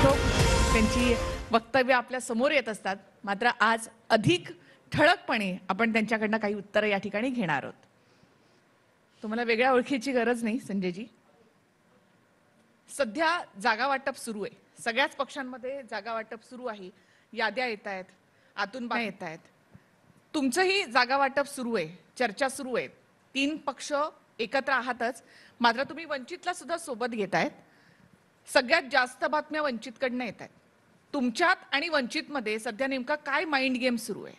रोखोक त्यांची वक्तव्य आपल्या समोर येत असतात. मात्र आज अधिक ठळकपणे आपण त्यांच्याकडनं काही उत्तरं या ठिकाणी घेणार आहोत. तुम्हाला वेगळ्या ओळखीची गरज नाही संजयजी. सध्या जागा वाटप सुरू आहे. सगळ्याच पक्षांमध्ये जागा वाटप सुरू आहे. याद्या येत आहेत, आतून बाहेर येत आहेत. तुमचंही जागा वाटप सुरू आहे, चर्चा सुरू आहे. 3 पक्ष एकत्र आहातच, मात्र तुम्ही वंचितला सुद्धा सोबत घेतायत. सगळ्यात जास्त बातम्या वंचितकडनं येत आहेत. तुमच्यात आणि वंचितमध्ये सध्या नेमका काय माइंड गेम सुरू आहे?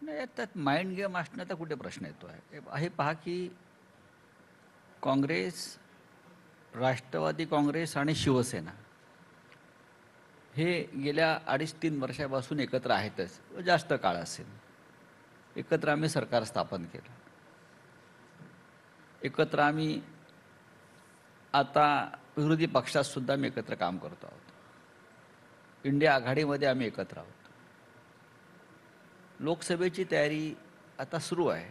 नाही, त्यात माइंड गेम असण्याचा कुठे प्रश्न येतो आहे. हे पहा की काँग्रेस, राष्ट्रवादी काँग्रेस आणि शिवसेना हे गेल्या 2.5-3 वर्षापासून एकत्र आहेतच, जास्त काळ असेल. एकत्र आम्ही सरकार स्थापन केलं, एकत्र आम्ही आता विरोधी पक्षात सुद्धा आम्ही एकत्र काम करतो आहोत. इंडिया आघाडीमध्ये आम्ही एकत्र आहोत. लोकसभेची तयारी आता सुरू आहे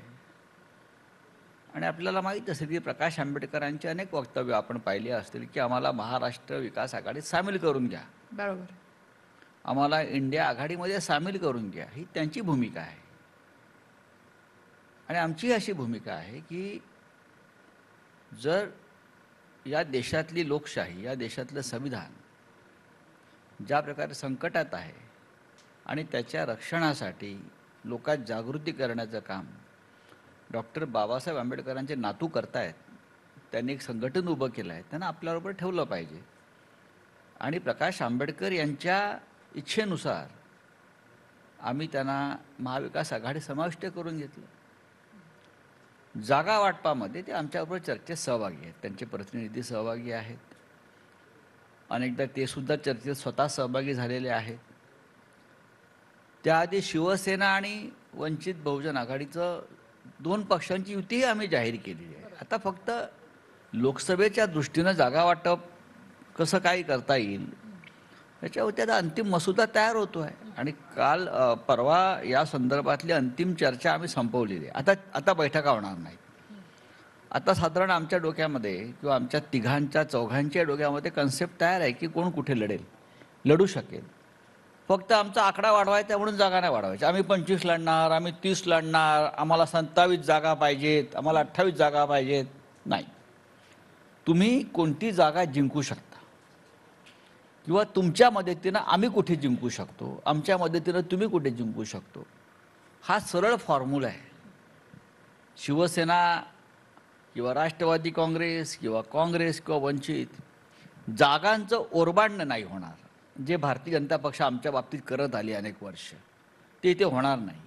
आणि आपल्याला माहीत असेल की प्रकाश आंबेडकरांची अनेक वक्तव्य आपण पाहिली असतील की आम्हाला महाराष्ट्र विकास आघाडीत सामील करून घ्या, बरोबर, आम्हाला इंडिया आघाडीमध्ये सामील करून घ्या, ही त्यांची भूमिका आहे. आणि आमची अशी भूमिका आहे की जर या देशातली लोकशाही, या देशातलं संविधान ज्या प्रकारे संकटात आहे आणि त्याच्या रक्षणासाठी लोकात जागृती करण्याचं काम डॉक्टर बाबासाहेब आंबेडकरांचे नातू करतायत. त्यांनी एक संघटन उभं केलं आहे, त्यांना आपल्याबरोबर ठेवलं पाहिजे. आणि प्रकाश आंबेडकर यांच्या इच्छेनुसार आम्ही त्यांना महाविकास आघाडी समाविष्ट करून घेतलं. जागा वाटपामध्ये ते आमच्याबरोबर चर्चेत सहभागी आहेत, त्यांचे प्रतिनिधी सहभागी आहेत. अनेकदा ते सुद्धा चर्चेत स्वतः सहभागी झालेले आहेत. त्याआधी शिवसेना आणि वंचित बहुजन आघाडीचं 2 पक्षांची युतीही आम्ही जाहीर केलेली आहे. आता फक्त लोकसभेच्या दृष्टीनं जागा वाटप कसं काय करता येईल याच्यावरती आता अंतिम मसुदा तयार होतो आहे. आणि काल परवा या संदर्भातली अंतिम चर्चा आम्ही संपवलेली आहे. आता बैठका होणार नाहीत. आता साधारण आमच्या डोक्यामध्ये किंवा आमच्या तिघांच्या चौघांच्या डोक्यामध्ये कन्सेप्ट तयार आहे की कोण कुठे लढू शकेल. फक्त आमचा आकडा वाढवायचा म्हणून जागा नाही वाढवायची. आम्ही 25 लढणार, आम्ही 30 लढणार, आम्हाला 27 जागा पाहिजेत, आम्हाला 28 जागा पाहिजेत, नाही. तुम्ही कोणती जागा जिंकू शकता किंवा तुमच्या मदतीनं आम्ही कुठे जिंकू शकतो, आमच्या मदतीनं तुम्ही कुठे जिंकू शकतो, हा सरळ फॉर्म्युला आहे. शिवसेना किंवा राष्ट्रवादी काँग्रेस किंवा काँग्रेस किंवा वंचित जागांचं ओरबाडणं नाही होणार. जे भारतीय जनता पक्ष आमच्या बाबतीत करत आली अनेक वर्ष, ते इथे होणार नाही.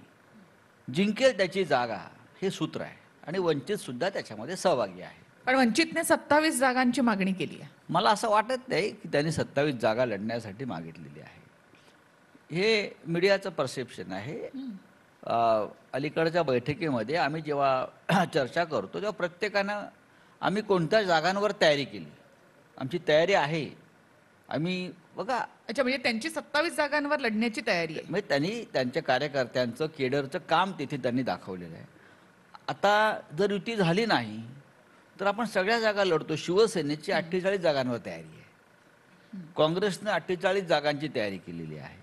जिंकेल त्याची जागा, हे सूत्र आहे. आणि वंचितसुद्धा त्याच्यामध्ये सहभागी आहे. पण वंचितने 27 जागांची मागणी केली आहे. मला असं वाटत नाही की त्यांनी 27 जागा लढण्यासाठी मागितलेली आहे. हे मीडियाचं परसेप्शन आहे. अलीकडच्या बैठकीमध्ये आम्ही जेव्हा चर्चा करतो तेव्हा प्रत्येकानं आम्ही कोणत्या जागांवर तयारी केली, आमची तयारी आहे. आम्ही बघा, अच्छा, म्हणजे त्यांची 27 जागांवर लढण्याची तयारी आहे. म्हणजे त्यांनी त्यांच्या कार्यकर्त्यांचं केडरचं काम तिथे त्यांनी दाखवलेलं आहे. आता जर युती झाली नाही तर आपण सगळ्या जागा लढतो. शिवसेनेची 48 जागांवर तयारी आहे, काँग्रेसनं 48 जागांची तयारी केलेली आहे.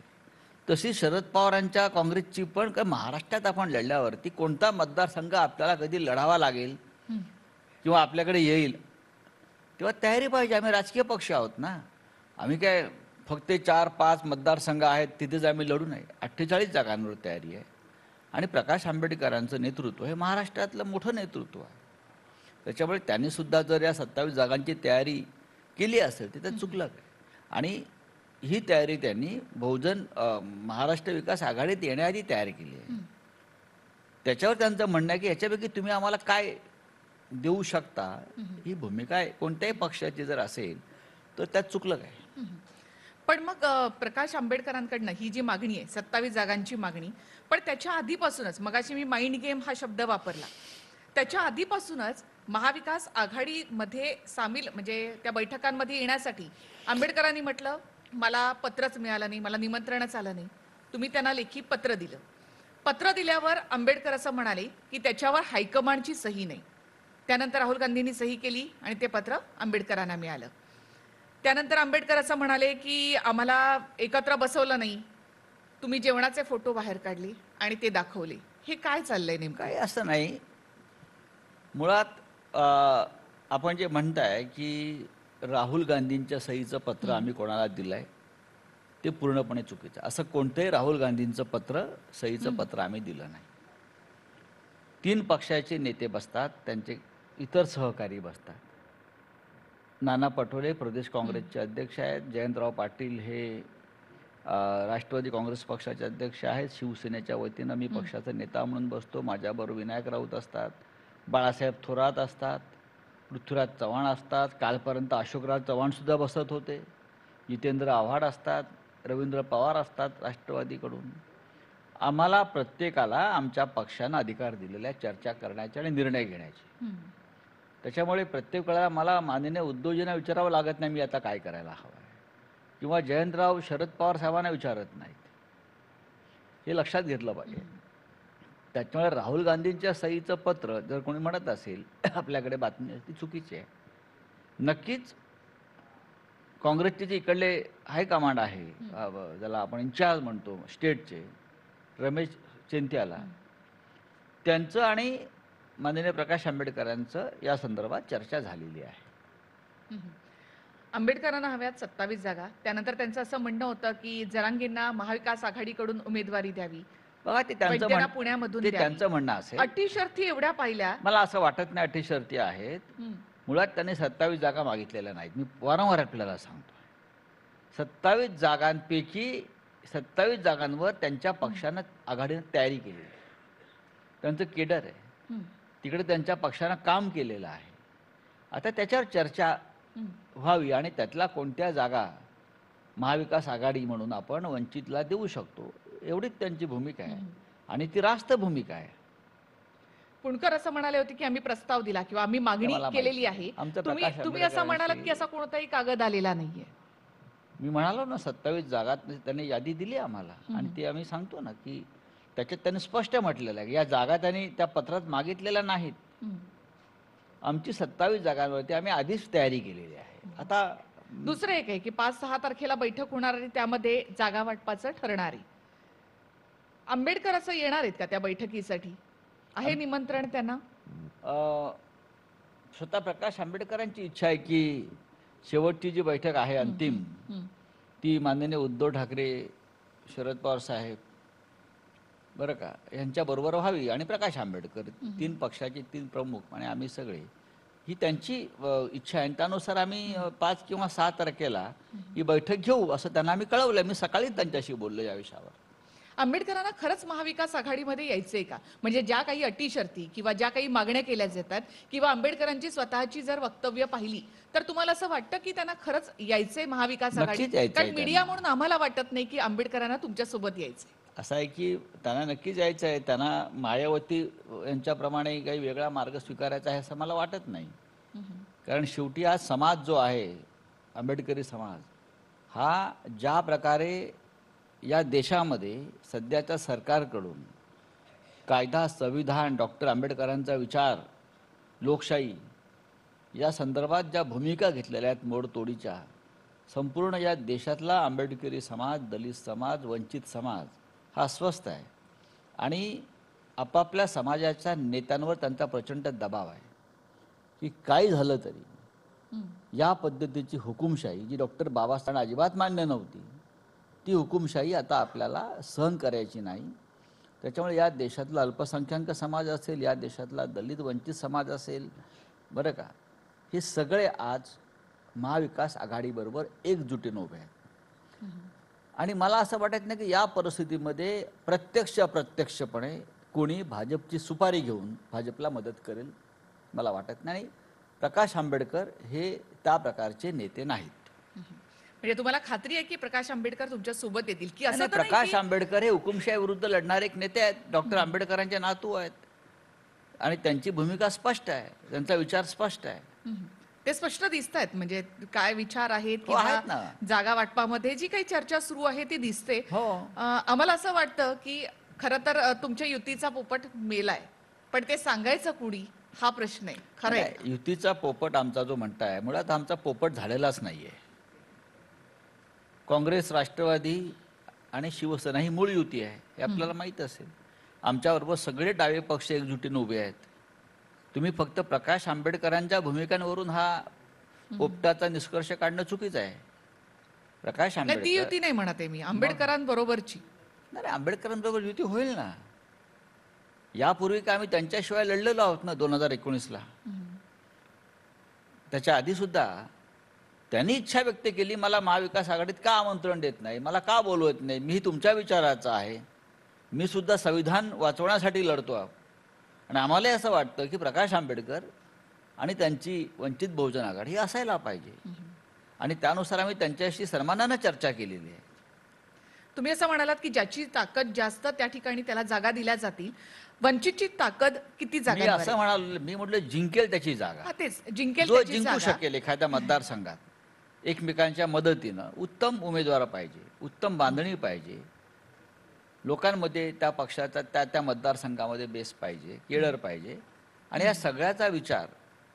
तशी शरद पवारांच्या काँग्रेसची पण काय महाराष्ट्रात आपण लढल्यावरती कोणता मतदारसंघ आपल्याला कधी लढावा लागेल किंवा आपल्याकडे येईल तेव्हा तयारी पाहिजे. आम्ही राजकीय पक्ष आहोत ना. आम्ही काय फक्त 4-5 मतदारसंघ आहेत तिथेच आम्ही लढू नये. 48 जागांवर तयारी आहे. आणि प्रकाश आंबेडकरांचं नेतृत्व हे महाराष्ट्रातलं मोठं नेतृत्व आहे. त्याच्यामुळे त्यांनीसुद्धा जर या 27 जागांची तयारी केली असेल तर चुकलं काय. आणि ही तयारी त्यांनी बहुजन महाराष्ट्र विकास आघाडीत येण्याआधी तयार केली आहे. त्याच्यावर त्यांचं म्हणणं आहे की याच्यापैकी तुम्ही आम्हाला काय देऊ शकता, ही भूमिका आहे कोणत्याही पक्षाची जर असेल तर त्यात चुकलं काय. पण मग प्रकाश आंबेडकरांकडनं ही जी मागणी आहे 27 जागांची मागणी, पण त्याच्या आधीपासूनच, मगाशी मी माइंड गेम हा शब्द वापरला, त्याच्या आधीपासूनच महाविकास आघाडीमध्ये सामील म्हणजे त्या बैठकांमध्ये येण्यासाठी आंबेडकरांनी म्हटलं मला पत्रच मिळालं नाही, मला निमंत्रणच आलं नाही. तुम्ही त्यांना लेखी पत्र दिलं. पत्र दिल्यावर आंबेडकर असं म्हणाले की त्याच्यावर हायकमांडची सही नाही. त्यानंतर राहुल गांधींनी सही केली आणि ते पत्र आंबेडकरांना मिळालं. त्यानंतर आंबेडकर असं म्हणाले की आम्हाला एकत्र बसवलं नाही, तुम्ही जेवणाचे फोटो बाहेर काढले आणि ते दाखवले. हे काय चाललंय नेमकं? काही असं नाही. मुळात आपण जे म्हणताय की राहुल गांधींच्या सहीचं पत्र आम्ही कोणाला दिलंय ते पूर्णपणे चुकीचं आहे. असं कोणतंही राहुल गांधींचं पत्र, सहीचं पत्र आम्ही दिलं नाही. 3 पक्षाचे नेते बसतात, त्यांचे इतर सहकारी बसतात. नाना पटोले प्रदेश काँग्रेसचे अध्यक्ष आहेत, जयंतराव पाटील हे राष्ट्रवादी काँग्रेस पक्षाचे अध्यक्ष आहेत, शिवसेनेच्या वतीनं मी पक्षाचा नेता म्हणून बसतो, माझ्याबरोबर विनायक राऊत असतात, बाळासाहेब थोरात असतात, पृथ्वीराज चव्हाण असतात, कालपर्यंत अशोकराव चव्हाणसुद्धा बसत होते, जितेंद्र आव्हाड असतात, रवींद्र पवार असतात राष्ट्रवादीकडून. आम्हाला प्रत्येकाला आमच्या पक्षानं अधिकार दिलेला आहे चर्चा करण्याचे आणि निर्णय घेण्याचे. त्याच्यामुळे प्रत्येक वेळेला मला माननीय उद्धवजींना विचारावं लागत नाही मी आता काय करायला हवं आहे, किंवा जयंतराव शरद पवार साहेबांना विचारत नाहीत. हे लक्षात घेतलं पाहिजे. त्याच्यामुळे राहुल गांधींच्या सहीचं पत्र जर कोणी म्हणत असेल आपल्याकडे बातमी ती चुकीची आहे. नक्कीच काँग्रेसचे जे इकडले हायकमांड आहे, ज्याला आपण इन्चार्ज म्हणतो स्टेटचे, रमेश चेन्त्याला, त्यांचं आणि माननीय प्रकाश आंबेडकरांचं या संदर्भात चर्चा झालेली आहे. आंबेडकरांना हव्यात 27 जागा. त्यानंतर त्यांचं असं म्हणणं होतं की जरांगेंना महाविकास आघाडीकडून उमेदवारी द्यावी, बघा ते त्यांचं वैद्यना पुण्यामधून ते द्यावी. त्यांचं म्हणणं असेल. अटी शर्थी एवढ्या पाहिल्या. मला असं वाटत नाही अटी शर्ती आहेत. मुळात त्यांनी 27 जागा मागितलेल्या नाहीत. मी वारंवार आपल्याला सांगतो, 27 जागांपैकी 27 जागांवर त्यांच्या पक्षानं आघाडीनं तयारी केली आहे. त्यांचं केडर आहे, तिकडे त्यांच्या पक्षानं काम केलेलं आहे. आता त्याच्यावर चर्चा व्हावी आणि त्यातला कोणत्या जागा महाविकास आघाडी म्हणून आपण वंचितला देऊ शकतो, एवढीच त्यांची भूमिका आहे आणि ती रास्त भूमिका आहे. पुणकर असं म्हणाले होते की आम्ही प्रस्ताव दिला किंवा आम्ही मागणी मला केलेली माहिती आहे. आमचं तुम्ही प्रकाश तुम्ही असं म्हणालात की आंबेडकरांशी- असा कोणताही कागद आलेला नाहीये. मी म्हणालो ना 27 जागा त्यांनी यादी दिली आम्हाला आणि ते आम्ही सांगतो ना की त्याच्यात त्यांनी स्पष्ट म्हटलेलं आहे की या जागा त्यांनी त्या पत्रात मागितलेल्या नाहीत. आमची 27 जागांवरती आम्ही आधीच तयारी केलेली आहे. आता दुसरं एक आहे की 5-6 तारखेला बैठक होणार आणि त्यामध्ये जागा वाटपाचं ठरणार आहे. आंबेडकर असं येणार आहेत का त्या बैठकीसाठी? आहे निमंत्रण त्यांना? स्वतः प्रकाश आंबेडकरांची इच्छा आहे की शेवटची जी बैठक आहे अंतिम, ती माननीय उद्धव ठाकरे, शरद पवार साहेब, बरं का, यांच्याबरोबर व्हावी आणि प्रकाश आंबेडकर, 3 पक्षाचे 3 प्रमुख आणि आम्ही सगळे, ही त्यांची इच्छा आहे. त्यानुसार आम्ही 5 किंवा 6 तारखेला ही बैठक घेऊ असं त्यांना आम्ही कळवलं. मी सकाळीच त्यांच्याशी बोललो या विषयावर. आंबेडकरांना खरंच महाविकास आघाडीमध्ये यायचंय का? म्हणजे ज्या काही अटी शर्ती किंवा ज्या काही मागण्या केल्या जातात किंवा आंबेडकरांची स्वतःची जर वक्तव्य पाहिली तर तुम्हाला असं वाटतं की त्यांना खरंच यायचंय महाविकास आघाडी? नक्कीच यायचंय कारण मीडिया म्हणून आम्हाला वाटत नाही की आंबेडकरांना तुमच्या सोबत यायचंय. असं आहे की त्यांना नक्कीच यायचं आहे. त्यांना मायावती यांच्याप्रमाणे काही वेगळा मार्ग स्वीकारायचा आहे असं मला वाटत नाही. कारण शेवटी हा समाज जो आहे, आंबेडकरी समाज, हा ज्या प्रकारे या देशामध्ये सध्याच्या सरकारकडून कायदा, संविधान, डॉक्टर आंबेडकरांचा विचार, लोकशाही या संदर्भात ज्या भूमिका घेतलेल्या आहेत मोडतोडीच्या, संपूर्ण या देशातला आंबेडकरी समाज, दलित समाज, वंचित समाज हा अस्वस्थ आहे आणि आपापल्या समाजाच्या नेत्यांवर त्यांचा प्रचंड दबाव आहे की काही झालं तरी या पद्धतीची हुकुमशाही जी डॉक्टर बाबासाहेबांना अजिबात मान्य नव्हती, ती हुकुमशाही आता आपल्याला सहन करायची नाही. त्याच्यामुळे या देशातला अल्पसंख्याक समाज असेल, या देशातला दलित वंचित समाज असेल, बरं का, हे सगळे आज महाविकास आघाडीबरोबर एकजुटीनं उभे आहेत. आणि मला असं वाटत नाही की या परिस्थितीमध्ये अप्रत्यक्षपणे कोणी भाजपची सुपारी घेऊन भाजपला मदत करेल, मला वाटत नाही. प्रकाश आंबेडकर हे त्या प्रकारचे नेते नाहीत. म्हणजे तुम्हाला खात्री आहे की प्रकाश आंबेडकर तुमच्या सोबत येतील की असं आणि तर नाही प्रकाश की- आंबेडकर हे हुकुमशाही विरुद्ध लढणारे एक नेते आहेत. डॉक्टर आंबेडकरांचे नातू आहेत आणि त्यांची भूमिका स्पष्ट आहे, त्यांचा विचार स्पष्ट आहे. ते स्पष्ट दिसत आहेत. म्हणजे काय विचार आहेत हो, आहेत किंवा ना. जागा वाटपामध्ये जी काही चर्चा सुरू आहे ती दिसते. हो. आम्हाला असं वाटतं की खरं तर तुमच्या युतीचा पोपट मेलाय, पण ते सांगायचं कुणी हा प्रश्न आहे. खरं आहे. नाही, युतीचा पोपट आमचा जो म्हणताय, मुळात आमचा पोपट झालेलाच नाहीये. काँग्रेस, राष्ट्रवादी आणि शिवसेना ही मूळ युती आहे हे आपल्याला माहीत असेल. आमच्याबरोबर सगळे डावे पक्ष एकजुटीने उभे आहेत. तुम्ही फक्त प्रकाश आंबेडकरांच्या भूमिकांवरून हा पोपटाचा निष्कर्ष काढणं चुकीचं आहे. प्रकाश नाही, ती आंबेडकर युती नाही म्हणत आहे मी, आंबेडकरांबरोबरची. नाही नाही, आंबेडकरांबरोबर युती होईल ना. यापूर्वी का आम्ही त्यांच्याशिवाय लढलेलो आहोत ना 2019ला. त्याच्या आधी सुद्धा त्यांनी इच्छा व्यक्त केली, मला महाविकास आघाडीत का आमंत्रण देत नाही, मला का बोलवत नाही, मी तुमच्या विचाराचा आहे, मी सुद्धा संविधान वाचवण्यासाठी लढतो आहोत. आणि आम्हालाही असं वाटतं की प्रकाश आंबेडकर आणि त्यांची वंचित बहुजन आघाडी ही असायला पाहिजे. आणि त्यानुसार आम्ही त्यांच्याशी सन्मानानं चर्चा केलेली आहे. तुम्ही असं म्हणालात की ज्याची ताकद जास्त त्या ठिकाणी त्याला जागा दिल्या जातील. वंचितची ताकद किती मी जागा? असं म्हणालो, मी म्हटलं जिंकेल त्याची जागा, तेच जिंकेल जो त्याची जिंकू जागा. शकेल एखाद्या मतदारसंघात एकमेकांच्या मदतीनं. उत्तम उमेदवार पाहिजे, उत्तम बांधणी पाहिजे, लोकांमध्ये त्या पक्षाचा त्या मतदारसंघामध्ये बेस पाहिजे, केडर पाहिजे. आणि या सगळ्याचा विचार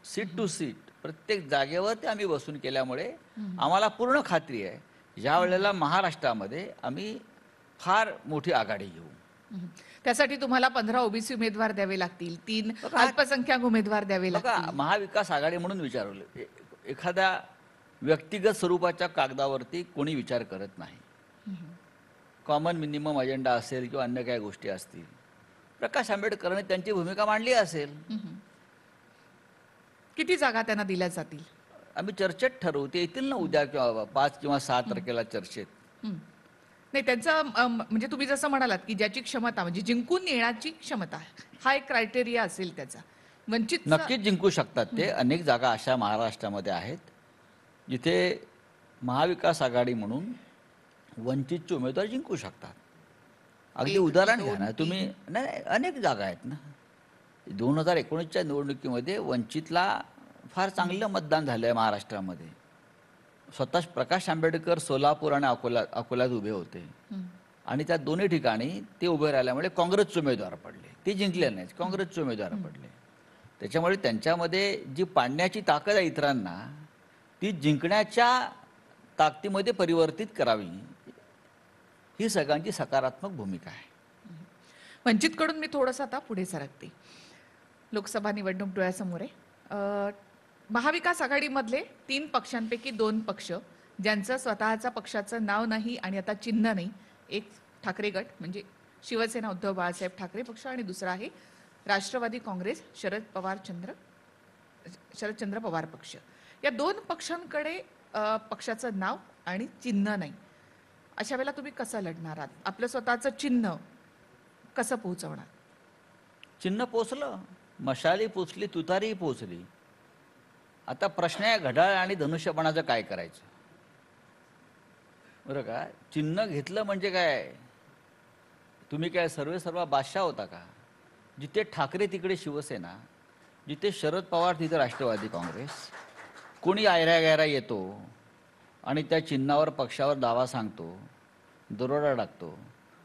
सीट टू सीट प्रत्येक जागेवर ते आम्ही बसून केल्यामुळे आम्हाला पूर्ण खात्री आहे ज्या वेळेला महाराष्ट्रामध्ये आम्ही फार मोठी आघाडी घेऊ. त्यासाठी तुम्हाला 15 ओबीसी उमेदवार द्यावे लागतील, 3 बघा, अल्पसंख्याक उमेदवार द्यावे बघा, लागतील. महाविकास आघाडी म्हणून विचारलं, एखाद्या व्यक्तिगत स्वरूपाच्या कागदावरती कोणी विचार करत नाही. कॉमन मिनिमम अजेंडा असेल किंवा अन्य काही गोष्टी असतील, प्रकाश आंबेडकरांनी त्यांची भूमिका मांडली असेल. किती जागा त्यांना दिल्या जातील? आम्ही चर्चेत ठरवू, ते येतील ना उद्या किंवा 5 किंवा 6 तारखेला चर्चेत. नाही, त्यांचं म्हणजे तुम्ही जसं म्हणालात की ज्याची क्षमता म्हणजे जिंकून येण्याची क्षमता हा एक क्रायटेरिया असेल त्याचा. वंचित नक्कीच जिंकू शकतात ते. अनेक जागा अशा महाराष्ट्रामध्ये आहेत जिथे महाविकास आघाडी म्हणून वंचितचे उमेदवार जिंकू शकतात. अगदी 1, उदाहरण 2, घ्या ना तुम्ही. नाही, अनेक जागा आहेत ना. 2019च्या निवडणुकीमध्ये वंचितला फार चांगलं मतदान झालं आहे महाराष्ट्रामध्ये. स्वतः प्रकाश आंबेडकर सोलापूर आणि अकोल्यात उभे होते आणि त्या दोन्ही ठिकाणी ते उभे राहिल्यामुळे काँग्रेसचे उमेदवार पडले. ते जिंकले नाहीत, काँग्रेसचे उमेदवार पडले. त्याच्यामुळे त्यांच्यामध्ये जी पाडण्याची ताकद आहे इतरांना, ती जिंकण्याच्या ताकदीमध्ये परिवर्तित करावी, ही सगळ्यांची सकारात्मक भूमिका आहे. वंचितकडून मी थोडंसं आता पुढे सरकते. लोकसभा निवडणूक डोळ्यासमोर आहे. महाविकास आघाडीमधले 3 पक्षांपैकी 2 पक्ष ज्यांचं स्वतःच्या पक्षाचं नाव नाही आणि आता चिन्ह नाही, एक ठाकरे गट म्हणजे शिवसेना उद्धव बाळासाहेब ठाकरे पक्ष आणि दुसरा आहे राष्ट्रवादी काँग्रेस शरदचंद्र पवार पक्ष. या 2 पक्षांकडे पक्षाचं नाव आणि चिन्ह नाही. अशा वेळेला तुम्ही कसं लढणार आहात? आपलं स्वतःचं चिन्ह कसं पोहोचवणार? चिन्ह पोचलं, मशाली पोचली, तुतारीही पोचली. आता प्रश्न आहे घड्याळ आणि धनुष्यबाणाचं काय करायचं. बरं का, चिन्ह घेतलं म्हणजे काय, तुम्ही काय सर्व बादशाह होता का? जिथे ठाकरे तिकडे शिवसेना, जिथे शरद पवार तिथे राष्ट्रवादी काँग्रेस. कोणी आयरा गैरा येतो आणि त्या चिन्हावर पक्षावर दावा सांगतो, दरोडा टाकतो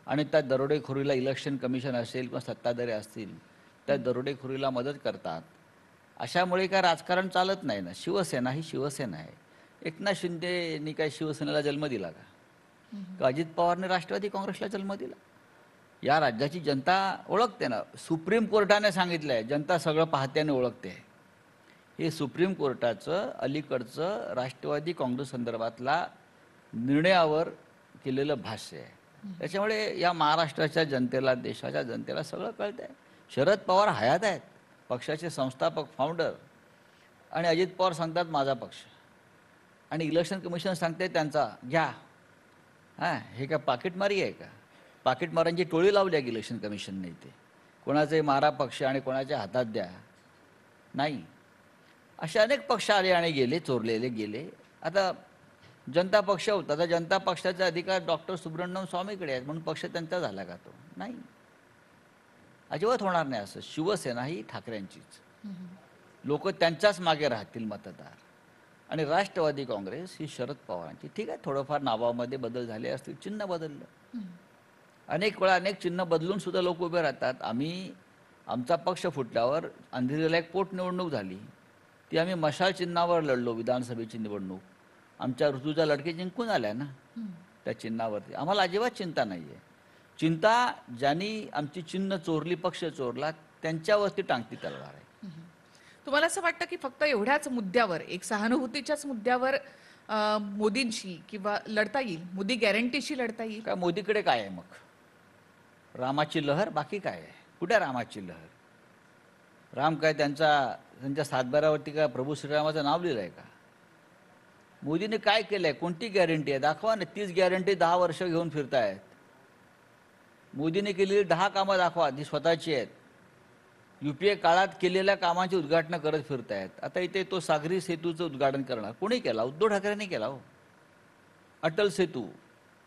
आणि त्या दरोडेखोरीला इलेक्शन कमिशन असेल किंवा सत्ताधारी असतील त्या दरोडेखोरीला मदत करतात. अशामुळे काय राजकारण चालत नाही ना. शिवसेना ही शिवसेना आहे. एकनाथ शिंदेनी काय शिवसेनेला जन्म दिला का अजित पवारने राष्ट्रवादी काँग्रेसला जन्म दिला? या राज्याची जनता ओळखते ना. सुप्रीम कोर्टाने सांगितलं आहे, जनता सगळं पाहत्याने ओळखते. हे सुप्रीम कोर्टाचं अलीकडचं राष्ट्रवादी काँग्रेस संदर्भातला निर्णयावर केलेलं भाष्य आहे. त्याच्यामुळे या महाराष्ट्राच्या जनतेला, देशाच्या जनतेला सगळं कळतं आहे. शरद पवार हयात आहेत, पक्षाचे संस्थापक, फाउंडर. आणि अजित पवार सांगतात माझा पक्ष, आणि इलेक्शन कमिशन सांगते त्यांचा घ्या. हां, हे काय पाकिटमारी आहे का? पाकिटमारांची टोळी लावली आहे इलेक्शन कमिशनने. इथे कोणाचे मारा पक्ष आणि कोणाच्या हातात द्या नाही. असे अनेक पक्ष आले आणि गेले, चोरलेले गेले. आता जनता पक्ष होता, तर जनता पक्षाचे अधिकार डॉक्टर सुब्रण्यम स्वामीकडे आहेत म्हणून पक्ष त्यांचा झाला का? तो नाही, अजिबात होणार नाही असं. शिवसेना ही ठाकरेंचीच, लोक त्यांच्याच मागे राहतील मतदार. आणि राष्ट्रवादी काँग्रेस ही शरद पवारांची. ठीक आहे, थोडंफार नावामध्ये बदल झाले असतील, चिन्ह बदललं. अनेक वेळा अनेक चिन्ह बदलून सुद्धा लोक उभे राहतात. आमचा पक्ष फुटल्यावर अंधेरीला एक पोटनिवडणूक झाली, ती आम्ही मशाल चिन्हावर लढलो. विधानसभेची निवडणूक आमच्या ऋतुजा लडके जिंकून आल्या ना. त्या चिन्हावरती. आम्हाला अजिबात चिंता नाही आहे. चिंता ज्यांनी आमची चिन्ह चोरली, पक्ष चोरला, त्यांच्यावरती टांगती तलवार आहे. तुम्हाला असं वाटतं की फक्त एवढ्याच मुद्द्यावर, एक सहानुभूतीच्याच मुद्द्यावर मोदींशी किंवा लढता येईल, मोदी गॅरंटीशी लढता येईल? काय मोदीकडे काय आहे मग? रामाची लहर, बाकी काय आहे? कुठे रामाची लहर? राम काय त्यांच्या सातबाऱ्यावरती काय प्रभू श्रीरामाचं नाव लिहिलं आहे का? मोदीने काय केलंय? कोणती गॅरंटी आहे? दाखवा ना. 30 गॅरंटी 10 वर्ष घेऊन फिरतायत. मोदीने केलेली 10 कामं दाखवा, जी स्वतःची आहेत. UPA काळात केलेल्या कामांची उद्घाटनं करत फिरतायत. आता इथे तो सागरी सेतूचं उद्घाटन करणार. कोणी केला? उद्धव ठाकरेंनी केला हो. अटल सेतू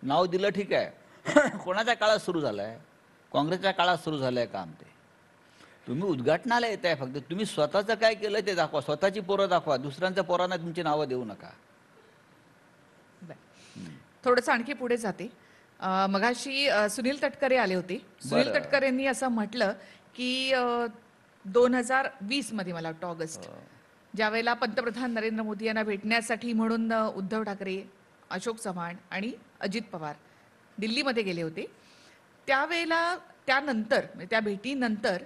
नाव दिलं, ठीक आहे. कोणाच्या काळात सुरू झालं आहे? काँग्रेसच्या काळात सुरू झालं आहे काम ते. तुम्ही उद्घाटनाला येत आहे फक्त. तुम्ही स्वतःचं काय केलं ते दाखवा. स्वतःची पोरं दाखवा. दुसऱ्यांच्या पोरांना तुमची नावं देऊ नका. थोडंसं आणखी पुढे जाते. मगाशी सुनील तटकरे आले होते. सुनील तटकरेंनी असं म्हटलं की 2020 मध्ये, मला वाटतं ऑगस्ट, ज्यावेळेला पंतप्रधान नरेंद्र मोदी यांना भेटण्यासाठी म्हणून उद्धव ठाकरे, अशोक चव्हाण आणि अजित पवार दिल्लीमध्ये गेले होते, त्यावेळेला त्यानंतर, त्या भेटीनंतर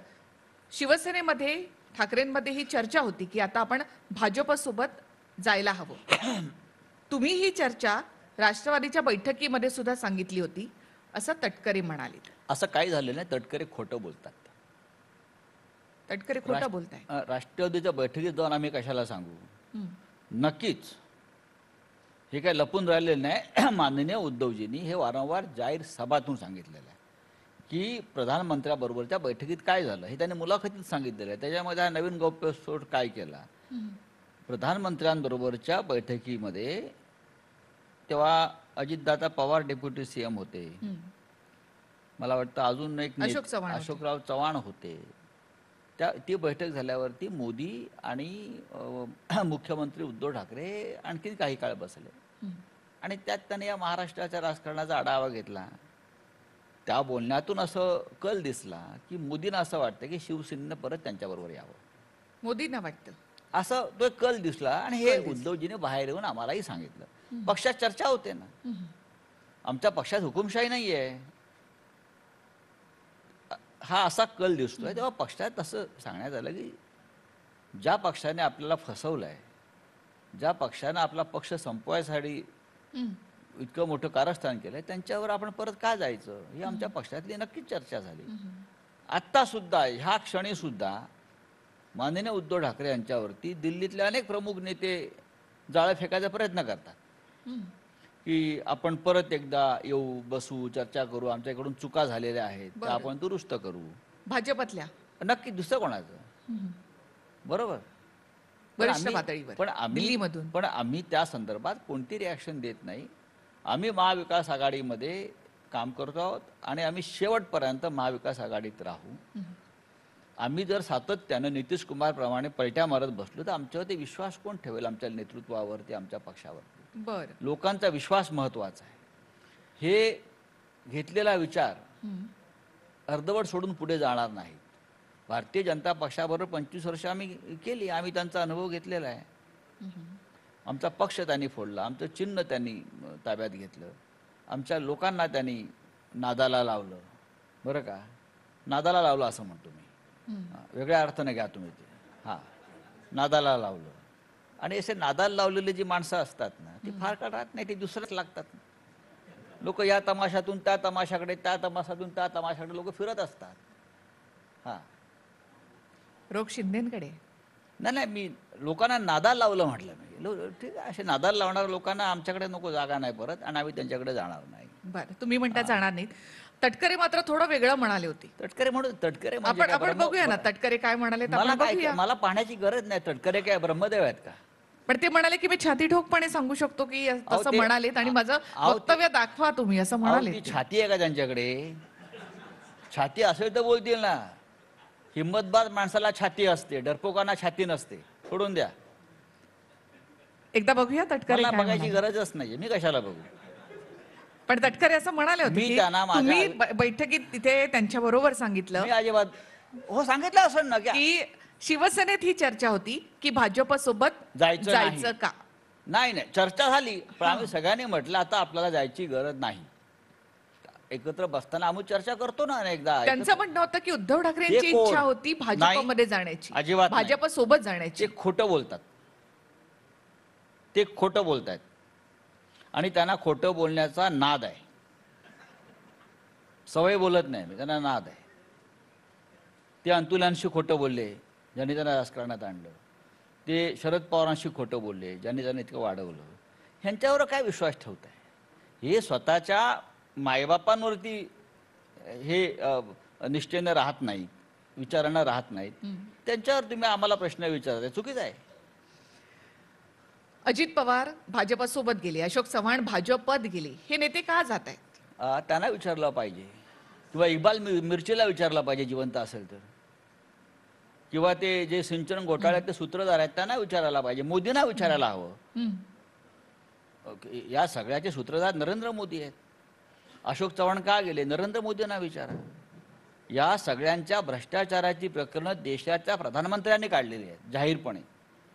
शिवसेनेमध्ये, ठाकरेंमध्ये ही चर्चा होती की आता आपण भाजपसोबत जायला हवं. तुम्ही ही चर्चा राष्ट्रवादीच्या बैठकीमध्ये सुद्धा सांगितली होती, असं तटकरे म्हणाले. असं काही झालं नाही. तटकरे खोटं बोलतात. तटकरे खोटं बोलताय? राष्ट्रवादीच्या बैठकीत जाऊन आम्ही कशाला सांगू? नक्कीच हे काय लपून राहिलेलं नाही. माननीय उद्धवजींनी हे वारंवार जाहीर सभातून सांगितलेलं आहे की प्रधानमंत्र्याबरोबरच्या बैठकीत काय झालं हे त्यांनी मुलाखतीत सांगितलेलं आहे. त्याच्यामध्ये हा नवीन गौप्यस्फोट काय केला? प्रधानमंत्र्यांबरोबरच्या बैठकीमध्ये तेव्हा अजितदादा पवार डेप्युटी CM होते. मला वाटतं अजून एक अशोकराव चव्हाण होते. ती बैठक झाल्यावरती मोदी आणि मुख्यमंत्री उद्धव ठाकरे आणखी काही काळ बसले आणि त्यात त्यांनी या महाराष्ट्राच्या राजकारणाचा आढावा घेतला. त्या बोलण्यातून असं कल दिसला की मोदींना असं वाटतं की शिवसेनेनं परत त्यांच्याबरोबर यावं. मोदींना वाटतं असं, तो एक कल दिसला आणि हे उद्धवजीने बाहेर येऊन आम्हालाही सांगितलं. पक्षात चर्चा होते ना. आमच्या पक्षात हुकुमशाही नाही आहे, हा असा कल दिसतोय. तेव्हा पक्षात असं सांगण्यात आलं की ज्या पक्षाने आपल्याला फसवलंय, ज्या पक्षाने आपला पक्ष संपवायसाठी इतकं मोठं कारस्थान केलंय, त्यांच्यावर आपण परत का जायचं, ही आमच्या पक्षातली नक्कीच चर्चा झाली. आत्ता सुद्धा, ह्या क्षणी सुद्धा माननीय उद्धव ठाकरे यांच्यावरती दिल्लीतले अनेक प्रमुख नेते जाळं फेकायचा प्रयत्न करतात की आपण परत एकदा येऊ, बसू, चर्चा करू, आमच्याकडून चुका झालेल्या आहेत त्या आपण दुरुस्त करू. भाजपतल्या? नक्की. दुसरं कोणाचं? बरोबर. पण आम्ही त्या संदर्भात कोणती रिॲक्शन देत नाही. आम्ही महाविकास आघाडीमध्ये काम करतो आहोत आणि आम्ही शेवटपर्यंत महाविकास आघाडीत राहू. आम्ही जर सातत्यानं नितीश कुमार प्रमाणे पलट्या मारत बसलो तर आमच्यावरती विश्वास कोण ठेवेल? आमच्या नेतृत्वावरती, आमच्या पक्षावरती. लोकांचा विश्वास महत्वाचा आहे. हे घेतलेला विचार अर्धवट सोडून पुढे जाणार नाही. भारतीय जनता पक्षाबरोबर 25 वर्ष आम्ही केली. आम्ही त्यांचा अनुभव घेतलेला आहे. आमचा पक्ष त्यांनी फोडला, आमचं चिन्ह त्यांनी ताब्यात घेतलं, आमच्या लोकांना त्यांनी नादाला लावलं. बरं का? नादाला लावलं असं म्हणतो मी, वेगळ्या अर्थाने घ्या तुम्ही ते. हां, नादाला लावलं. आणि असे नादाला लावलेले जी माणसं असतात ना, ती फार काळ राहत नाही, ती दुसरंच लागतात. लोक या तमाशातून त्या तमाशाकडे, त्या तमाशातून त्या तमाशाकडे लोक फिरत असतात. हां, रोग शिंदेकडे नाही, मी लोकांना नादाला लावलं म्हटलं मी. ठीक आहे, असे नादाला लावणाऱ्या लोकांना आमच्याकडे नको जागा नाही परत आणि आम्ही त्यांच्याकडे जाणार नाही. बरं, तुम्ही म्हणता जाणार नाहीत. तटकरे मात्र थोडं वेगळं म्हणाले होते. तटकरे आपण बघूया ना तटकरे काय म्हणाले. मला पाहण्याची गरज नाही. तटकरे काय ब्रह्मदेव आहेत का? पण ते म्हणाले की मी छाती ठोकपणे सांगू शकतो की असं म्हणालेत आणि माझं वक्तव्य दाखवा तुम्ही, असं म्हणाले. छाती आहे का त्यांच्याकडे? छाती असेल तर बोलतील ना. हिम्मतबाज माणसाला छाती असते, डरपोकांना छाती नसते. सोडून द्या. एकदा बघूया तटकरे. बघायची गरजच नाहीये, मी कशाला बघू. पण तटकरे असं म्हणाले होते की तुम्ही बैठकीत तिथे त्यांच्या बरोबर सांगितलं. मी अजिबात हो सांगितलं असं ना की शिवसेनेत ही चर्चा होती की भाजप सोबत जायचं का. नाही नाही, चर्चा झाली, पण आम्ही सगळ्यांनी म्हटलं आता आपल्याला जायची गरज नाही. एकत्र बसताना आम्ही चर्चा करतो ना अनेकदा. त्यांचं म्हणणं होतं की उद्धव ठाकरेंची ते कोण? इच्छा होती भाजपमध्ये जाण्याची, अजिबात नाही. भाजप सोबत जाण्याची. ते खोटं बोलतात, ते खोटं बोलतायत आणि त्यांना खोटं बोलण्याचा नाद आहे. सवय बोलत नाही मी, त्यांना नाद आहे. ते अंतुलांशी खोटं बोलले ज्यांनी त्यांना राजकारणात आणलं, ते शरद पवारांशी खोटं बोलले ज्यांनी त्यांना इतकं वाढवलं. ह्यांच्यावर काय विश्वास ठेवत आहे? हे स्वतःच्या मायबापांवरती हे निष्ठेनं राहत नाहीत, विचारानं राहत नाहीत. त्यांच्यावर तुम्ही आम्हाला प्रश्न विचारताय, चुकीचं आहे. अजित पवार भाजपसोबत गेले, अशोक चव्हाण भाजपत गेले, हे नेते का जात आहेत? त्यांना विचारलं पाहिजे, किंवा इक्बाल मिरचीला विचारलं पाहिजे जिवंत असेल तर, किंवा ते जे सिंचन घोटाळ्यातले सूत्रधार आहेत त्यांना विचारायला पाहिजे, मोदींना विचारायला हवं. या सगळ्याचे सूत्रधार नरेंद्र मोदी आहेत. अशोक चव्हाण का गेले? नरेंद्र मोदींना विचारा. या सगळ्यांच्या भ्रष्टाचाराची प्रकरणं देशाच्या प्रधानमंत्र्यांनी काढलेली आहेत जाहीरपणे.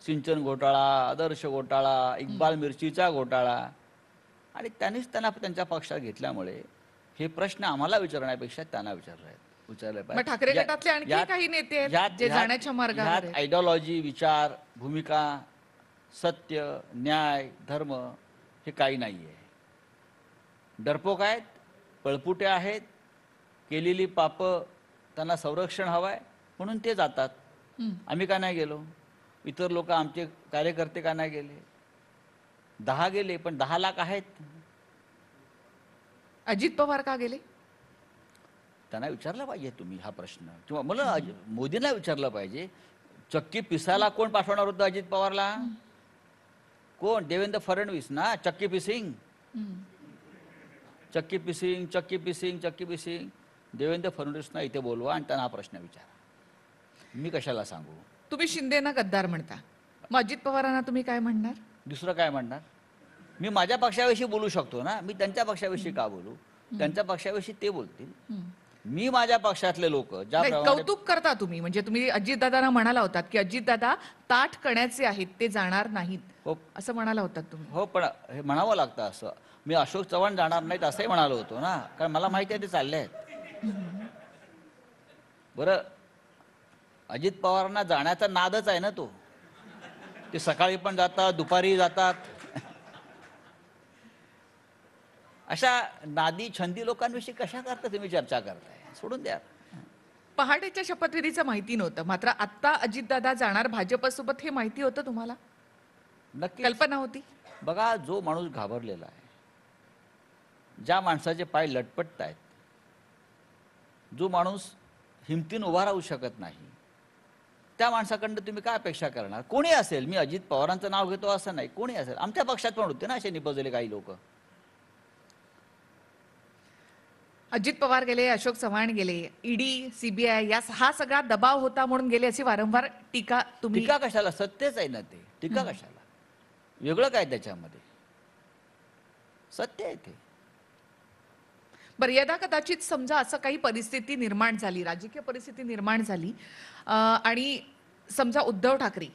सिंचन घोटाळा, आदर्श घोटाळा, इक्बाल मिरचीचा घोटाळा, आणि त्यांनीच त्यांना त्यांच्या पक्षात घेतल्यामुळे हे प्रश्न आम्हाला विचारण्यापेक्षा त्यांना विचारले मग ठाकरे गटातले आणखी काही नेते आहेत जे जाण्याच्या मार्गावर आहेत? आयडिओलॉजी, विचार, भूमिका, सत्य, न्याय, धर्म हे काही नाही आहे. डरपोक आहेत, पळपुटे आहेत, केलेली पापं त्यांना संरक्षण हवं आहे म्हणून ते जातात. आम्ही का नाही गेलो? इतर लोक, आमचे कार्यकर्ते का नाही गेले? 10 गेले, पण 10 लाख आहेत. अजित पवार का गेले? त्यांना विचारलं पाहिजे तुम्ही हा प्रश्न, किंवा मला मोदींना विचारलं पाहिजे. चक्की पिसायला कोण पाठवणार होतं अजित पवारला? कोण? देवेंद्र फडणवीस ना. चक्की पिसिंग, चक्की पिसिंग, चक्की पिसिंग, चक्की पिसिंग. देवेंद्र फडणवीसना इथे बोलवा आणि त्यांना हा प्रश्न विचारा. मी कशाला सांगू? तुम्ही शिंदेना गद्दार म्हणता, मग अजित पवारांना तुम्ही काय म्हणणार? दुसरं काय म्हणणार? मी माझ्या पक्षाविषयी बोलू शकतो ना, मी त्यांच्या पक्षाविषयी का बोलू? त्यांच्या पक्षाविषयी ते बोलतील. मी माझ्या पक्षातले लोक ज्या कौतुक करता तुम्ही, म्हणजे तुम्ही अजितदादांना म्हणाला होतात की अजितदादा ताठ कण्याचे आहेत, ते जाणार नाहीत, हो, असं म्हणाला होतात तुम्ही. हो, पण हे म्हणावं लागतं असं. मी अशोक चव्हाण जाणार नाहीत असंही म्हणालो होतो ना, कारण मला माहिती आहे ते चालले आहेत. बरं, अजित पवारांना जाण्याचा नादच आहे ना तो. ते सकाळी पण जातात, दुपारी जातात. अशा नादी छंदी लोकांविषयी कशा करता तुम्ही चर्चा करताय? सोडून द्या. पहाटेच्या शपथविधीचं माहिती नव्हतं, मात्र आता अजितदादा जाणार भाजपसोबत, हे माहिती होतं तुम्हाला? नक्की कल्पना होती? बघा, जो माणूस घाबरलेला आहे, ज्या माणसाचे पाय लटपटत आहेत, जो माणूस हिमतीन उभा राहू शकत नाही, त्या माणसाकडनं तुम्ही काय अपेक्षा करणार? कोणी असेल, मी अजित पवारांचं नाव घेतो असं नाही, कोणी असेल. आमच्या पक्षात पण होते ना असे निपजलेले काही लोक. अजित पवार गेले, अशोक चव्हाण गेले, ईडी, सीबीआय हा सगळा दबाव होता म्हणून गेले, अशी वारंवार टीका तुम्ही. टीका कशाला? सत्यच आहे ना ते. टीका कशाला? वेगळं काय त्याच्यामध्ये? सत्य आहे ते. बरं, यदा कदाचित समजा असं काही परिस्थिती निर्माण झाली, राजकीय परिस्थिती निर्माण झाली, आणि समजा उद्धव ठाकरे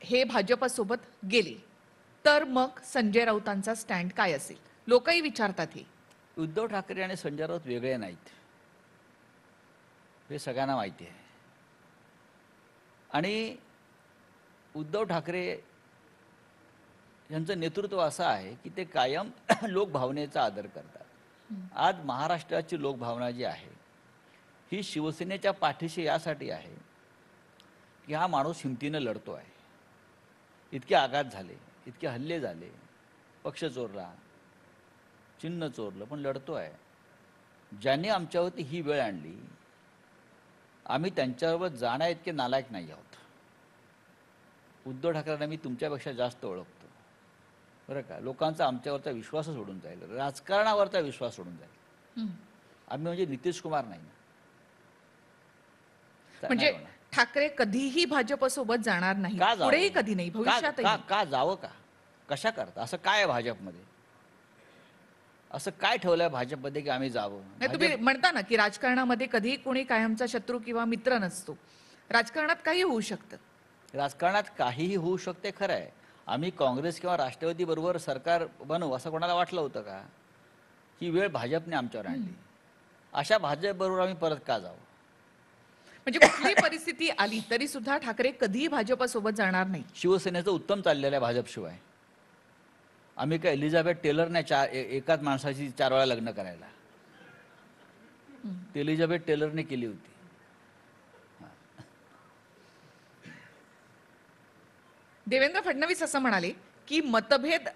हे भाजपसोबत गेले, तर मग संजय राऊतांचा स्टँड काय असेल? लोकही विचारतात. हे उद्धव ठाकरे आणि संजय राऊत वेगळे नाहीत, हे सगळ्यांना माहिती आहे. आणि उद्धव ठाकरे यांचं नेतृत्व असं आहे की ते कायम लोकभावनेचा आदर करतात. आज महाराष्ट्राची लोकभावना जी आहे ही शिवसेनेच्या पाठीशी यासाठी आहे की हा माणूस हिमतीनं लढतो आहे. इतके आघात झाले, इतके हल्ले झाले, पक्ष चोरला, चिन्ह चोरलं, पण लढतो आहे. ज्यांनी आमच्यावरती ही वेळ आणली, आम्ही त्यांच्याबरोबर जाण्या इतके नालायक नाही आहोत. उद्धव ठाकरेंना मी तुमच्यापेक्षा जास्त ओळखतो, बरं का. लोकांचा आमच्यावरचा विश्वासच सोडून जाईल, राजकारणावरचा विश्वास सोडून जाईल. आम्ही म्हणजे नितीश कुमार नाही ना. म्हणजे ठाकरे कधीही भाजपसोबत जाणार नाही, पुढेही कधी नाही, भविष्यातही. का जावं? का कशा करता? असं काय आहे भाजपमध्ये? असं काय ठेवलंय भाजपमध्ये की आम्ही जावं? नाही, तुम्ही म्हणता ना की राजकारणामध्ये कधीही कोणी कायमचा शत्रू किंवा मित्र नसतो. राजकारणात काही होऊ शकतं. राजकारणात काहीही होऊ शकते, खरं आहे. आम्ही काँग्रेस किंवा राष्ट्रवादी बरोबर सरकार बनवू असं कोणाला वाटलं होतं का? ही वेळ भाजपने आमच्यावर आणली. अशा भाजपबरोबर आम्ही परत का जावं? म्हणजे कुठलीही परिस्थिती आली तरी सुद्धा ठाकरे कधीही भाजपसोबत जाणार नाही. शिवसेनेचं उत्तम चाललेलं आहे भाजपशिवाय. आम्ही काय एलिझाबेथ टेलर नाही एकाच माणसाची 4 वेळा लग्न करायला. ती एलिझाबेथ टेलरने केली होती. देवेंद्र फडणवीस असं म्हणाले की मतभेद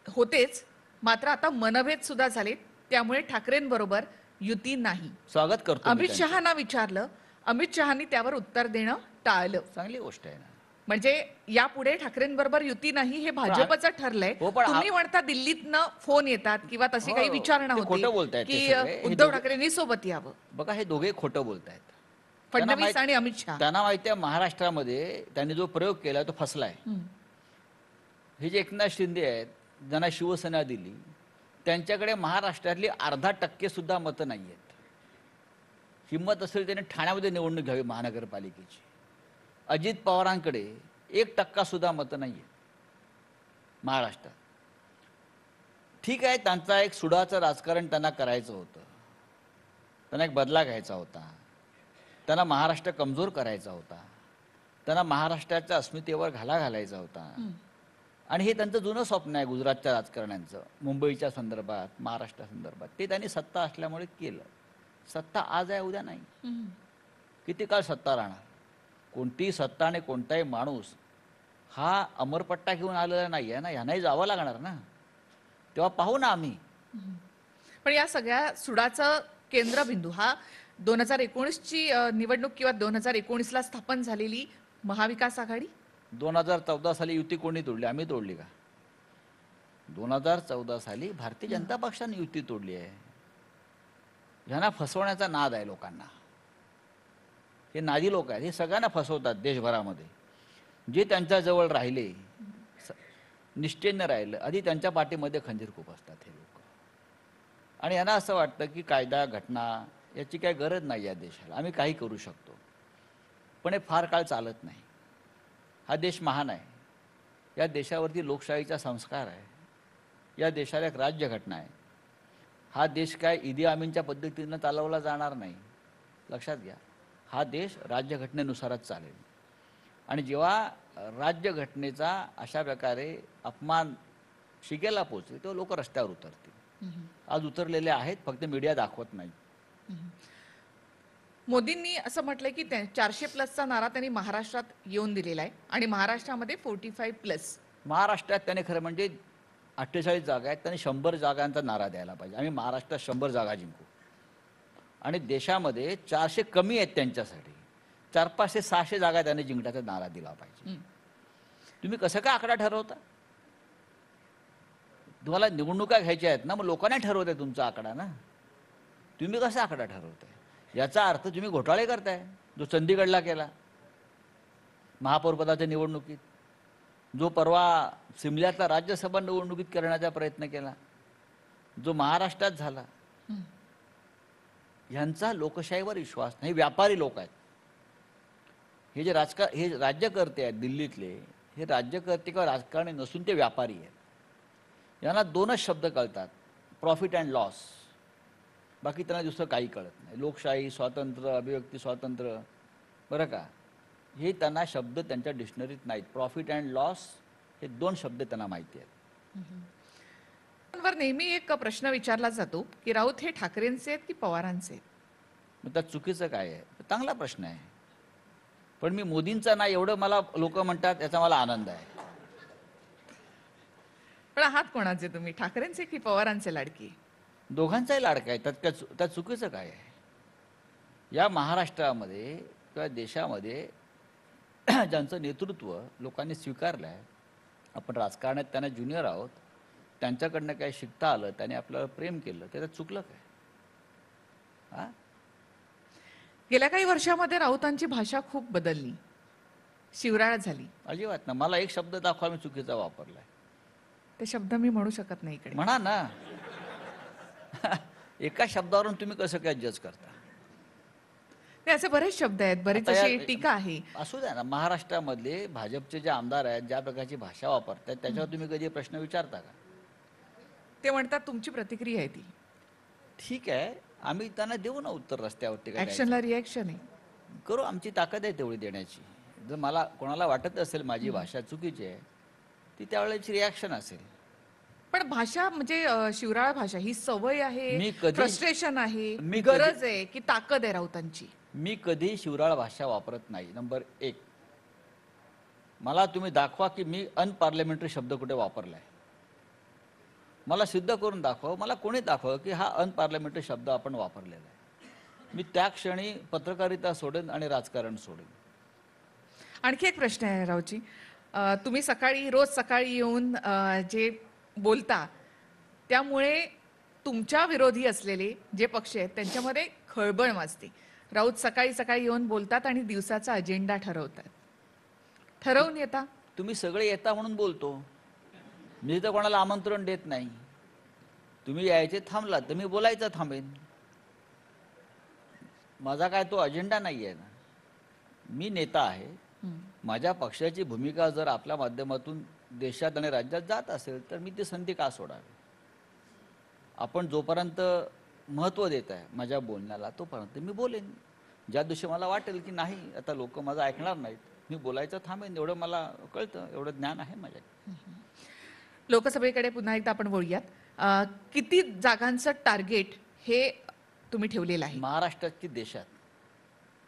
होतेच, मात्र आता मनभेद सुद्धा झाले, त्यामुळे ठाकरेंबरोबर युती नाही. स्वागत करतो मी अमित त्यांचं. शहांना विचारलं, अमित शहांनी त्यावर उत्तर देणं टाळलं. चांगली गोष्ट आहे ना. म्हणजे यापुढे ठाकरेंबरोबर युती नाही हे भाजपचं ठरलंय. हो, पण तुम्ही म्हणता दिल्लीतनं फोन येतात किंवा तशी काही हो, विचारणा ते होती खोटं बोलतायत ते की सगळे. हे उद्धव दोघे- ठाकरेंनी सोबत यावं. बघा हे दोघे खोटं बोलतायत. फडणवीस आणि अमित शहा. त्यांना माहिती आहे महाराष्ट्रामध्ये त्यांनी जो प्रयोग केला तो फसलाय. हे जे एकनाथ शिंदे आहेत ज्यांना शिवसेना दिली त्यांच्याकडे महाराष्ट्रातली 0.5% सुद्धा मतं नाही आहेत. हिंमत असेल त्याने ठाण्यामध्ये निवडणूक घ्यावी महानगरपालिकेची. अजित पवारांकडे 1% सुद्धा मतं नाही आहेत महाराष्ट्रात. ठीक आहे, त्यांचा एक सुडाचं राजकारण त्यांना करायचं होतं, त्यांना एक बदला घ्यायचा होता, त्यांना महाराष्ट्र कमजोर करायचा होता, त्यांना महाराष्ट्राच्या अस्मितेवर घाला घालायचा होता. आणि हे त्यांचं जुनं स्वप्न आहे गुजरातच्या राजकारण्यांचं, मुंबईच्या संदर्भात, महाराष्ट्रा संदर्भात. ते त्यांनी सत्ता असल्यामुळे केलं. सत्ता आज आहे उद्या नाही. किती काळ सत्ता राहणार? कोणतीही सत्ता आणि कोणताही माणूस हा अमरपट्टा घेऊन आलेला नाही आहे ना, ह्यांनाही जावं लागणार ना. तेव्हा पाहू ना आम्ही. पण या सगळ्या सुडाचा केंद्रबिंदू हा 2019ची निवडणूक किंवा 2019ला स्थापन झालेली महाविकास आघाडी. 2014 साली युती कोणी तोडली? आम्ही तोडली का? 2014 साली भारतीय जनता पक्षाने युती तोडली आहे. ह्यांना फसवण्याचा नाद आहे लोकांना. हे नादी लोक आहेत, हे सगळ्यांना फसवतात देशभरामध्ये. जे त्यांच्याजवळ राहिले, निष्ठेनं राहिलं, आधी त्यांच्या पाठीमध्ये खंजीर खूप असतात हे लोक. आणि यांना असं वाटतं की कायदा घटना याची काही गरज नाही या देशाला, आम्ही काही करू शकतो. पण हे फार काळ चालत नाही. हा देश महान आहे. या देशावरती लोकशाहीचा संस्कार आहे. या देशाला एक राज्यघटना आहे. हा देश काय इदी आमीनच्या पद्धतीनं चालवला जाणार नाही. लक्षात घ्या, हा देश राज्यघटनेनुसारच चालेल. आणि जेव्हा राज्यघटनेचा अशा प्रकारे अपमान शिगेला पोचेल तेव्हा लोक रस्त्यावर उतरतील. आज उतरलेले आहेत, फक्त मीडिया दाखवत नाही. मोदींनी असं म्हटलंय की 400+ नारा त्यांनी महाराष्ट्रात येऊन दिलेला आहे आणि महाराष्ट्रामध्ये 45+. महाराष्ट्रात त्याने खरं म्हणजे 48 जागा आहेत, त्यांनी 100 जागांचा नारा द्यायला पाहिजे. आम्ही महाराष्ट्रात 100 जागा जिंकू. आणि देशामध्ये 400 कमी आहेत त्यांच्यासाठी. 400-500-600 जागा त्याने जिंकण्याचा नारा दिला पाहिजे. तुम्ही कसं काय आकडा ठरवता? तुम्हाला निवडणुका घ्यायच्या आहेत ना, मग लोकांना ठरवताय तुमचा आकडा ना. तुम्ही कसा आकडा ठरवताय? याचा अर्थ तुम्ही घोटाळे करताय, जो चंदीगडला केला महापौरपदाच्या निवडणुकीत, जो परवा सिमल्यातला राज्यसभा निवडणुकीत करण्याचा प्रयत्न केला, जो महाराष्ट्रात झाला. ह्यांचा लोकशाहीवर विश्वास नाही. व्यापारी लोक आहेत हे. जे हे राज्यकर्ते आहेत दिल्लीतले, हे राज्यकर्ते किंवा राजकारणी नसून ते व्यापारी आहेत. यांना 2च शब्द कळतात, प्रॉफिट अँड लॉस. बाकी त्यांना दुसरं काही कळत नाही. लोकशाही, स्वातंत्र्य, अभिव्यक्ती स्वातंत्र्य, बरं का, हे त्यांना शब्द त्यांच्या डिक्शनरीत नाहीत. प्रॉफिट अँड लॉस हे 2 शब्द त्यांना माहिती आहेत. वर नेहमी एक प्रश्न विचारला जातो की राऊत हे ठाकरेंचे आहेत की पवारांचे आहेत? मग त्यात चुकीचं काय आहे? चांगला प्रश्न आहे. पण मी मोदींचा नाही एवढं मला लोक म्हणतात, याचा मला आनंद आहे. पण आहात कोणाचे तुम्ही, ठाकरेंचे की पवारांचे लाडकी? दोघांचाही लाडका आहे. त्यात चुकीचं काय आहे? या महाराष्ट्रामध्ये किंवा देशामध्ये ज्यांचं नेतृत्व लोकांनी स्वीकारलं आहे, आपण राजकारणात त्यांना ज्युनियर आहोत, त्यांच्याकडनं काय शिकता आलं, त्याने आपल्याला प्रेम केलं, त्याच्यात चुकलं काय? हा, गेल्या काही वर्षामध्ये राऊतांची भाषा खूप बदलली, शिवराळ झाली. अजिबात ना. मला एक शब्द दाखवा मी चुकीचा वापरलाय. ते शब्द मी म्हणू शकत नाही इकडे. म्हणा ना. एका शब्दावरून तुम्ही कसं काय जज करता? हे असे बरेच शब्द आहेत, बरीच आता अशी टीका आहे. असू द्या ना, महाराष्ट्रामधले भाजपचे जे आमदार आहेत ज्या प्रकारची भाषा वापरतात त्याच्यावर तुम्ही कधी प्रश्न विचारता का? ते म्हणतात तुमची प्रतिक्रिया आहे ती. ठीक आहे, आम्ही त्यांना देऊ ना उत्तर रस्त्यावरती काय द्यायचं. ऍक्शनला रिॲक्शन आहे. करू, आमची ताकद आहे तेवढी देण्याची. जर मला कोणाला वाटत असेल माझी भाषा चुकीची आहे, ती त्यावेळेची रिॲक्शन असेल. पण भाषा म्हणजे शिवराळ भाषा ही सवय आहे, मी कधी- फ्रस्ट्रेशन आहे, मी गरज आहे की ताकद आहे राऊतांची? मी कधी शिवराळ भाषा वापरत नाही. नंबर 1, मला तुम्ही दाखवा की मी अनपार्लमेंटरी शब्द कुठे वापरलाय. मला सिद्ध करून दाखवा, मला कोणी दाखवा की हा अनपार्लमेंटरी शब्द आपण वापरलेला आहे. मी त्या क्षणी पत्रकारिता सोडेन आणि राजकारण सोडेन. आणखी एक प्रश्न आहे रावजी. तुम्ही रोज सकाळी येऊन जे बोलता त्यामुळे तुमच्या विरोधी असलेले जे पक्ष आहेत त्यांच्यामध्ये खळबळ माजते. राऊत सकाळी सकाळी येऊन बोलतात आणि दिवसाचा अजेंडा ठरवतात. ठरवून येता. तुम्ही सगळे येता म्हणून बोलतो. मी तर कोणाला आमंत्रण देत नाही. तुम्ही यायचे थांबलात तर मी बोलायचं थांबेन. माझा काय तो अजेंडा नाही आहे ना. मी नेता आहे. माझ्या पक्षाची भूमिका जर आपल्या माध्यमातून देशात आणि राज्यात जात असेल तर मी ती संधी का सोडावी. आपण जोपर्यंत महत्त्व देत आहे माझ्या बोलण्याला तोपर्यंत मी बोलेन. ज्या दिवशी मला वाटेल की नाही आता लोक माझं ऐकणार नाहीत, मी बोलायचं थांबेन. एवढं मला कळतं, एवढं ज्ञान आहे माझ्या. लोकसभेकडे पुन्हा एकदा आपण बोलूयात. किती जागांचं टार्गेट हे तुम्ही ठेवलेलं आहे? महाराष्ट्रात की देशात?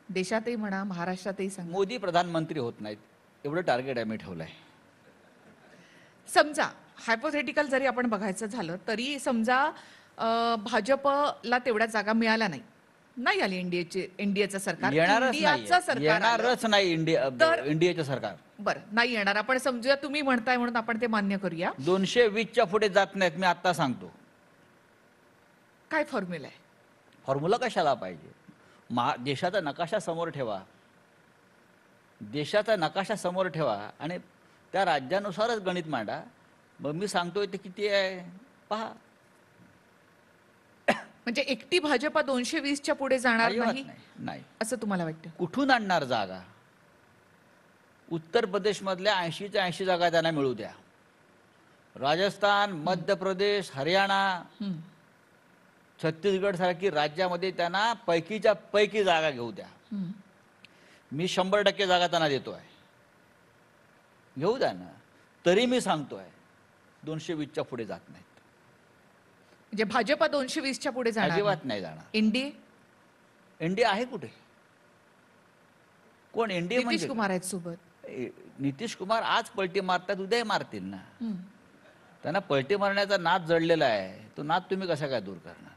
देशातही म्हणा, महाराष्ट्रातही सांगा. मोदी प्रधानमंत्री होत नाहीत एवढं टार्गेट आम्ही ठेवलं आहे. समजा हायपोथेटिकल जरी आपण बघायचं झालं तरी समजा भाजपला तेवढ्या जागा मिळाल्या नाही आली एनडीएचं सरकार, इंडियाचं सरकार आलं. येणारच नाही इंडियाचं सरकार. बरं, नाही येणार. आपण समजूया तुम्ही म्हणताय म्हणून आपण ते मान्य करूया. 220च्या पुढे जात नाहीत. मी आता सांगतो काय फॉर्म्युला आहे? फॉर्म्युला कशाला पाहिजे. देशाचा नकाशा समोर ठेवा. देशाचा नकाशा समोर ठेवा आणि त्या राज्यानुसारच गणित मांडा. मग मी सांगतोय ते किती आहे पहा. म्हणजे एकटी भाजपा 220च्या पुढे जाणार अजिबात नाही नाही. असं तुम्हाला वाटतं? कुठून आणणार जागा? उत्तर प्रदेशमधल्या 80च्या 80 जागा त्यांना मिळू द्या. राजस्थान, मध्य प्रदेश, हरियाणा, छत्तीसगड सारखी राज्यामध्ये त्यांना पैकीच्या पैकी जागा घेऊ द्या. मी 100% जागा त्यांना देतोय. घेऊ द्या ना. तरी मी सांगतोय 220च्या पुढे जात नाहीत. म्हणजे भाजपा 220च्या पुढे जाणार अजिबात नाही जाणार. इंडिया आहे कुठे? कोण एनडीए? नितीश म्हणजे कुमार आहेत सोबत. नितीश कुमार आज पलटी मारतात, उद्या मारतील ना. त्यांना पलटी मारण्याचा नाद जडलेला आहे. तो नाद तुम्ही कसा काय दूर करणार?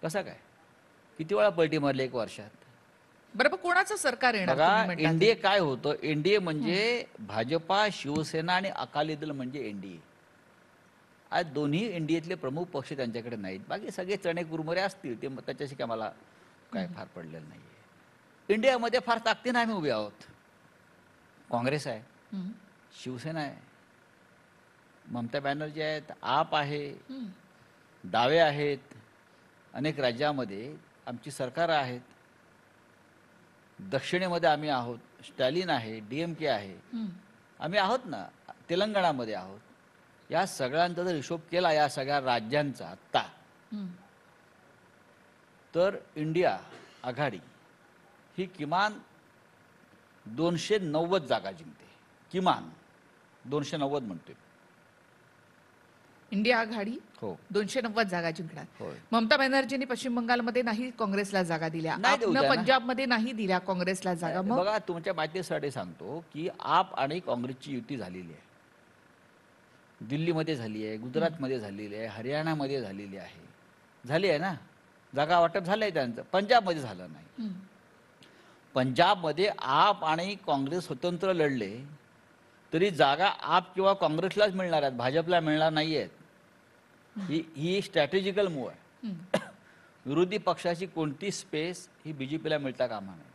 कसा काय? किती वेळा पलटी मारली 1 वर्षात? बरोबर. कोणाचं सरकार येणार बघा, तुम्ही म्हणता एनडीए काय होतं? एनडीए म्हणजे भाजपा, शिवसेना आणि अकाली दल म्हणजे एनडीए. आज दोन्ही एनडीएतले प्रमुख पक्ष त्यांच्याकडे नाहीत. बाकी सगळे चणे कुरमुरे असतील ते, त्याच्याशी काय मला काय फार पडलेलं नाहीये. इंडियामध्ये फार ताकदीने आम्ही उभे आहोत. काँग्रेस आहे, शिवसेना आहे, ममता बॅनर्जी आहेत, आप आहे, डावे आहेत. अनेक राज्यामध्ये आमची सरकार आहेत. दक्षिणेमध्ये आम्ही आहोत, स्टॅलिन आहे, डीएमके आहे, आम्ही आहोत ना. तेलंगणामध्ये आहोत. या सगळ्यांचा जर हिशोब केला या सगळ्या राज्यांचा आत्ता, तर इंडिया आघाडी ही किमान 290 जागा जिंकते. किमान 290 म्हणतोय. इंडिया आघाडी हो 290 जागा जिंकणार. होय. ममता बॅनर्जींनी पश्चिम बंगालमध्ये नाही काँग्रेसला जागा दिल्या, नाही देऊ आपनं द्या ना. पंजाबमध्ये नाही दिल्या काँग्रेसला जागा. मग बघा, तुमच्या माहितीसाठी सांगतो की आप आणि काँग्रेसची युती झालेली आहे. दिल्लीमध्ये झाली आहे, गुजरातमध्ये झालेली आहे, हरियाणामध्ये झालेली आहे. झाली आहे ना. जागा वाटप झालंय त्यांचं. पंजाबमध्ये झालं नाही. पंजाबमध्ये आप आणि काँग्रेस स्वतंत्र लढले तरी जागा आप किंवा काँग्रेसलाच मिळणार आहेत, भाजपला मिळणार नाही आहेत. ही स्ट्रॅटेजिकल मूव्ह आहे. विरोधी पक्षाची कोणती स्पेस ही बीजेपीला मिळता कामा नये.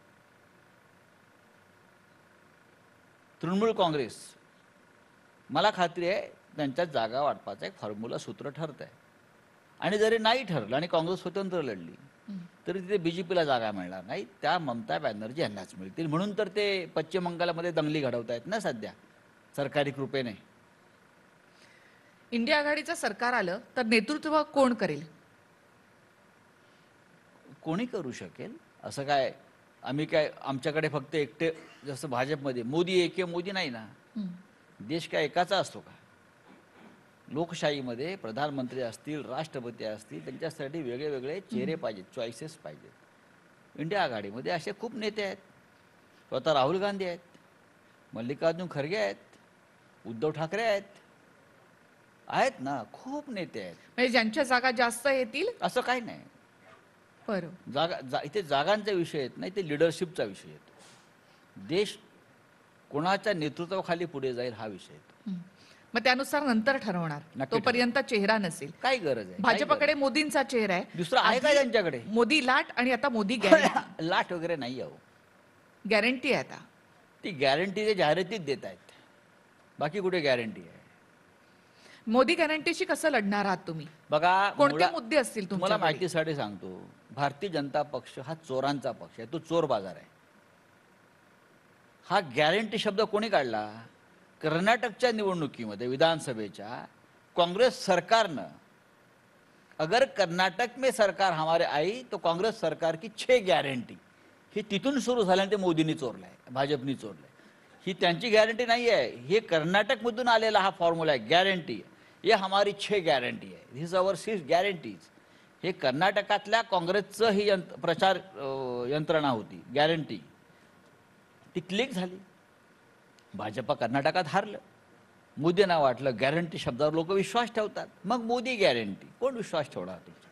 तृणमूल काँग्रेस, मला खात्री आहे त्यांच्या जागा वाटपाचा एक फॉर्म्युला सूत्र ठरत आहे. आणि जरी नाही ठरलं आणि काँग्रेस स्वतंत्र लढली तरी तिथे बीजेपीला जागा मिळणार नाही, त्या ममता बॅनर्जी यांनाच मिळतील. म्हणून तर ते पश्चिम बंगालमध्ये दंगली घडवत आहेत ना सध्या सरकारी कृपेने. इंडिया आघाडीचं सरकार आलं तर नेतृत्व कोण करेल? कोणी करू शकेल असं काय? आम्ही काय आमच्याकडे फक्त एकटे जसं भाजपमध्ये मोदी एक आहे, मोदी नाही ना. देश काय एकाचा असतो का? लोकशाहीमध्ये प्रधानमंत्री असतील, राष्ट्रपती असतील, त्यांच्यासाठी वेगळे वेगळे चेहरे पाहिजेत, चॉईसेस पाहिजेत. इंडिया आघाडीमध्ये असे खूप नेते आहेत. स्वतः राहुल गांधी आहेत, मल्लिकार्जुन खरगे आहेत, उद्धव ठाकरे आहेत ना, खूप नेते आहेत. म्हणजे ज्यांच्या जागा जास्त येतील असं काही नाही. बरं. इथे जागांचा विषय येत नाही, ते लिडरशिपचा विषय येतो. देश कोणाच्या नेतृत्वाखाली पुढे जाईल हा विषय येतो. मग त्यानुसार नंतर ठरवणार, नक्की तोपर्यंत चेहरा नसेल. काय गरज आहे? भाजपकडे मोदींचा चेहरा आहे, दुसरा आहे का त्यांच्याकडे? मोदी लाट आणि आता मोदी गॅरंटी. लाट वगैरे नाही आहे. गॅरंटी आहे आता. ती गॅरंटी ते जाहिरातीत देत आहेत, बाकी कुठे गॅरंटी आहे? मोदी गॅरंटीशी कसं लढणार आहात तुम्ही? बघा, कोणते मुद्दे असतील तुम्हाला तुमच्याकडे? माहितीसाठी सांगतो, भारतीय जनता पक्ष हा चोरांचा पक्ष आहे, तो चोर बाजार आहे. हा गॅरंटी शब्द कोणी काढला? कर्नाटकच्या निवडणुकीमध्ये विधानसभेच्या काँग्रेस सरकारनं, अगर कर्नाटक में सरकार हमारे आई तो काँग्रेस सरकार की 6 गॅरंटी, ही तिथून सुरू झाल्याने ते मोदींनी चोरलाय, भाजपनी चोरलाय. ही त्यांची गॅरंटी नाही आहे, हे कर्नाटकमधून आलेला हा फॉर्म्युला आहे. गॅरंटी ये हमारी 6 गॅरंटी आहे, दिस अवर 6 गॅरंटीज. हे कर्नाटकातल्या काँग्रेसचं ही प्रचार यंत्रणा होती, गॅरंटी. ती क्लिक झाली, भाजपा कर्नाटकात हारलं. मोदींना वाटलं गॅरंटी शब्दावर लोक विश्वास ठेवतात, मग मोदी गॅरंटी. कोण विश्वास ठेवणार तुमचा?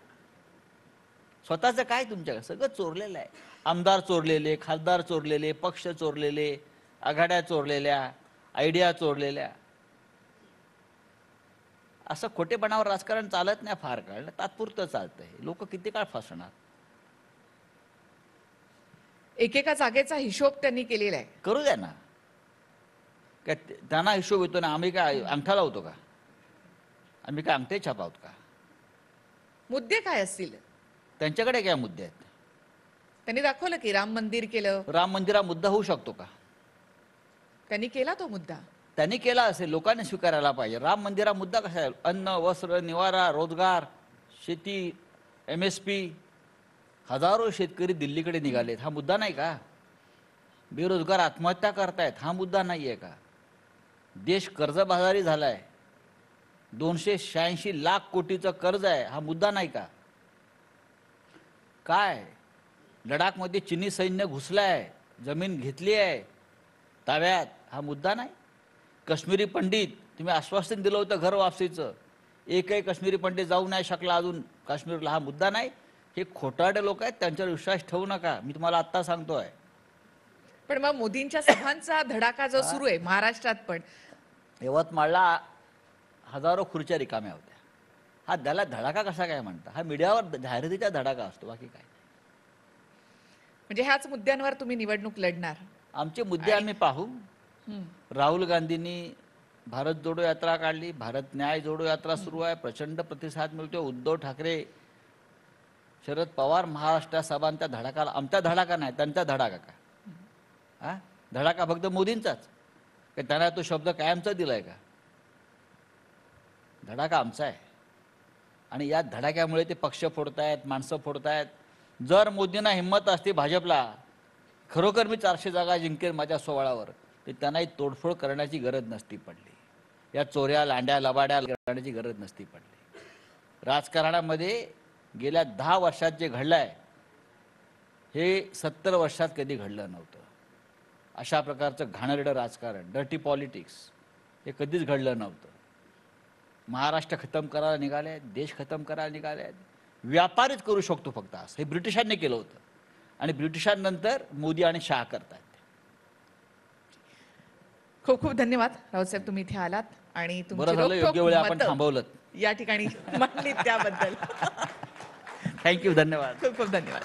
स्वतःचं काय तुमच्याकडे? सगळं चोरलेलं आहे. आमदार चोरलेले, खासदार चोरलेले, पक्ष चोरलेले, आघाड्या चोरलेल्या, आयडिया चोरलेल्या. असं खोटेपणावर राजकारण चालत नाही फार काळ, तात्पुरतं चालतंय. लोक किती काळ फसणार? एकेका जागेचा हिशोब त्यांनी केलेला आहे. करू द्या ना, काय त्यांना हिशोब येतो ना. आम्ही काय अंगठा लावतो का? आम्ही काय अंगठे छापावत का? मुद्दे काय असतील? त्यांच्याकडे काय मुद्दे आहेत? त्यांनी दाखवलं की राम मंदिर केलं. राम मंदिरा मुद्दा होऊ शकतो का? त्यांनी केला तो मुद्दा. त्यांनी केला असेल, लोकांनी स्वीकारायला पाहिजे. राम मंदिरा मुद्दा कसा आहे? अन्न, वस्त्र, निवारा, रोजगार, शेती, MSP. हजारो शेतकरी दिल्लीकडे निघालेत, हा मुद्दा नाही का? बेरोजगार आत्महत्या करतायत, हा मुद्दा नाही आहे का? देश कर्जबाजारी झालाय, 286 लाख कोटीचं कर्ज आहे, हा मुद्दा नाही का? काय लडाखमध्ये चीनी सैन्य घुसलाय, जमीन घेतली आहे ताब्यात, हा मुद्दा नाही? काश्मीरी पंडित, तुम्ही आश्वासन दिलं होतं घर वापसीचं, एकही काश्मीरी पंडित जाऊ नाही शकला अजून काश्मीरला, हा मुद्दा नाही? हे खोटारडे लोक आहेत, त्यांच्यावर विश्वास ठेवू नका, मी तुम्हाला आत्ता सांगतोय. पण मग मोदींच्या सभांचा धडाका जो सुरू आहे महाराष्ट्रात, पण यवतमाळला हजारो खुर्च्या रिकाम्या होत्या. हा त्याला धडाका कसा काय म्हणता? हा मीडियावर जाहिरातीचा धडाका असतो, बाकी काय. म्हणजे ह्याच मुद्द्यांवर तुम्ही निवडणूक लढणार? आमचे मुद्दे आम्ही पाहू. राहुल गांधींनी भारत जोडो यात्रा काढली, भारत न्याय जोडो यात्रा सुरू आहे, प्रचंड प्रतिसाद मिळतोय. उद्धव ठाकरे, शरद पवार महाराष्ट्र सभांच्या धडाकाला, आमचा धडाका नाही, त्यांचा धडाका का? हा धडाका फक्त मोदींचाच का? त्यांना तो शब्द कायमचा दिलाय का? धडाका आमचा आहे. आणि या धडाक्यामुळे ते पक्ष फोडतायत, माणसं फोडतायत. जर मोदींना हिंमत असते भाजपला, खरोखर मी 400 जागा जिंकेल माझ्या सोहळ्यावर, तर त्यांनाही तोडफोड करण्याची गरज नसती पडली. या चोऱ्या, लांड्या, लबाड्या करण्याची गरज नसती पडली. राजकारणामध्ये गेल्या 10 वर्षात जे घडलंय, हे 70 वर्षात कधी घडलं नव्हतं. अशा प्रकारचं घाणेरडं राजकारण, डर्टी पॉलिटिक्स, हे कधीच घडलं नव्हतं. महाराष्ट्र खतम करायला निघाले आहेत, देश खतम करायला निघाले आहेत. व्यापारीच करू शकतो फक्त असं, हे ब्रिटिशांनी केलं होतं. आणि ब्रिटिशांनंतर मोदी आणि शाह करतात. खूप खूप धन्यवाद राऊतसाहेब, तुम्ही इथे आलात आणि बरं झालं योग्य वेळी आपण थांबवलं या ठिकाणी मांडलीत त्याबद्दल. थँक्यू, धन्यवाद. खूप खूप धन्यवाद.